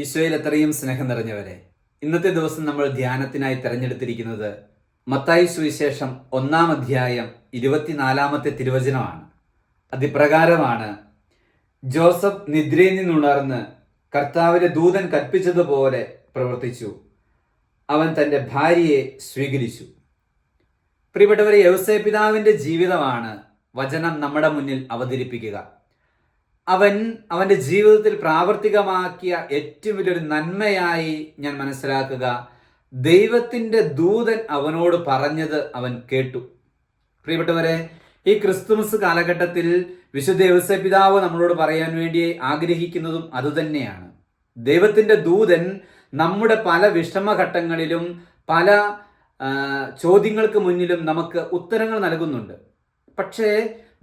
ഈശോയിൽ എത്രയും സ്നേഹം നിറഞ്ഞവരെ, ഇന്നത്തെ ദിവസം നമ്മൾ ധ്യാനത്തിനായി തിരഞ്ഞെടുത്തിരിക്കുന്നത് മത്തായി സുവിശേഷം 1-ാം അധ്യായം 24-ാമത്തെ തിരുവചനമാണ്. അതിപ്രകാരമാണ്: ജോസഫ് നിദ്രയിൽ നിന്നുണർന്ന് കർത്താവിന്റെ ദൂതൻ കൽപ്പിച്ചതുപോലെ പ്രവർത്തിച്ചു. അവൻ തൻ്റെ ഭാര്യയെ സ്വീകരിച്ചു. പ്രിയപ്പെട്ടവരെ, യൗസേപ്പ് പിതാവിന്റെ ജീവിതമാണ് വചനം നമ്മുടെ മുന്നിൽ അവതരിപ്പിക്കുക. അവൻ്റെ ജീവിതത്തിൽ പ്രാവർത്തികമാക്കിയ ഏറ്റവും വലിയൊരു നന്മയായി ഞാൻ മനസ്സിലാക്കുക, ദൈവത്തിൻ്റെ ദൂതൻ അവനോട് പറഞ്ഞത് അവൻ കേട്ടു. പ്രിയപ്പെട്ടവരെ, ഈ ക്രിസ്തുമസ് കാലഘട്ടത്തിൽ വിശുദ്ധ യൗസേപ്പ് പിതാവ് നമ്മളോട് പറയാൻ വേണ്ടി ആഗ്രഹിക്കുന്നതും അതുതന്നെയാണ്. ദൈവത്തിൻ്റെ ദൂതൻ നമ്മുടെ പല വിഷമഘട്ടങ്ങളിലും പല ചോദ്യങ്ങൾക്ക് മുന്നിലും നമുക്ക് ഉത്തരങ്ങൾ നൽകുന്നുണ്ട്. പക്ഷേ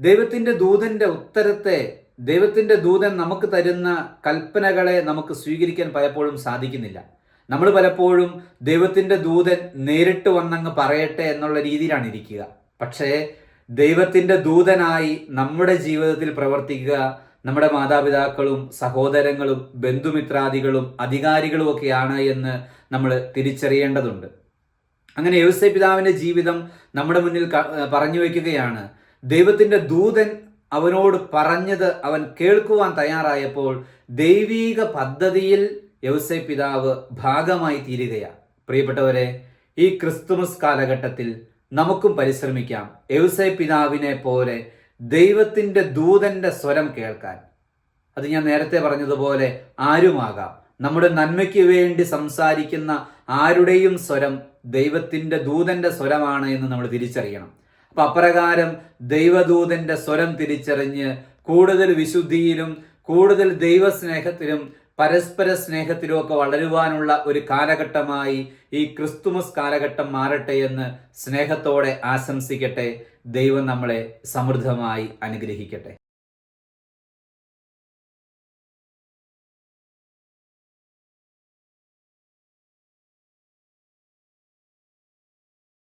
ദൈവത്തിൻ്റെ ദൂതൻ്റെ ഉത്തരത്തെ, ദൈവത്തിൻ്റെ ദൂതൻ നമുക്ക് തരുന്ന കൽപ്പനകളെ നമുക്ക് സ്വീകരിക്കാൻ പലപ്പോഴും സാധിക്കുന്നില്ല. നമ്മൾ പലപ്പോഴും ദൈവത്തിൻ്റെ ദൂതൻ നേരിട്ട് വന്നങ്ങ് പറയട്ടെ എന്നുള്ള രീതിയിലാണ് ഇരിക്കുക. പക്ഷേ ദൈവത്തിൻ്റെ ദൂതനായി നമ്മുടെ ജീവിതത്തിൽ പ്രവർത്തിക്കുക നമ്മുടെ മാതാപിതാക്കളും സഹോദരങ്ങളും ബന്ധുമിത്രാദികളും അധികാരികളും ഒക്കെയാണ് എന്ന് നമ്മൾ തിരിച്ചറിയേണ്ടതുണ്ട്. അങ്ങനെ യൗസേപ്പ് പിതാവിൻ്റെ ജീവിതം നമ്മുടെ മുന്നിൽ പറഞ്ഞു വയ്ക്കുകയാണ്. ദൈവത്തിൻ്റെ ദൂതൻ അവനോട് പറഞ്ഞത് അവൻ കേൾക്കുവാൻ തയ്യാറായപ്പോൾ ദൈവീക പദ്ധതിയിൽ യൗസേപ്പ് പിതാവ് ഭാഗമായി തീരുകയാണ്. പ്രിയപ്പെട്ടവരെ, ഈ ക്രിസ്തുമസ് കാലഘട്ടത്തിൽ നമുക്കും പരിശ്രമിക്കാം യൗസേപ്പ് പിതാവിനെ പോലെ ദൈവത്തിൻ്റെ ദൂതൻ്റെ സ്വരം കേൾക്കാൻ. അത് ഞാൻ നേരത്തെ പറഞ്ഞതുപോലെ ആരുമാകാം. നമ്മുടെ നന്മയ്ക്ക് വേണ്ടി സംസാരിക്കുന്ന ആരുടെയും സ്വരം ദൈവത്തിൻ്റെ ദൂതൻ്റെ സ്വരമാണ് എന്ന് നമ്മൾ തിരിച്ചറിയണം. അപ്പം അപ്രകാരം ദൈവദൂതൻ്റെ സ്വരം തിരിച്ചറിഞ്ഞ് കൂടുതൽ വിശുദ്ധിയിലും കൂടുതൽ ദൈവസ്നേഹത്തിലും പരസ്പര സ്നേഹത്തിലും ഒക്കെ വളരുവാനുള്ള ഒരു കാലഘട്ടമായി ഈ ക്രിസ്തുമസ് കാലഘട്ടം മാറട്ടെ എന്ന് സ്നേഹത്തോടെ ആശംസിക്കട്ടെ. ദൈവം നമ്മളെ സമൃദ്ധമായി അനുഗ്രഹിക്കട്ടെ.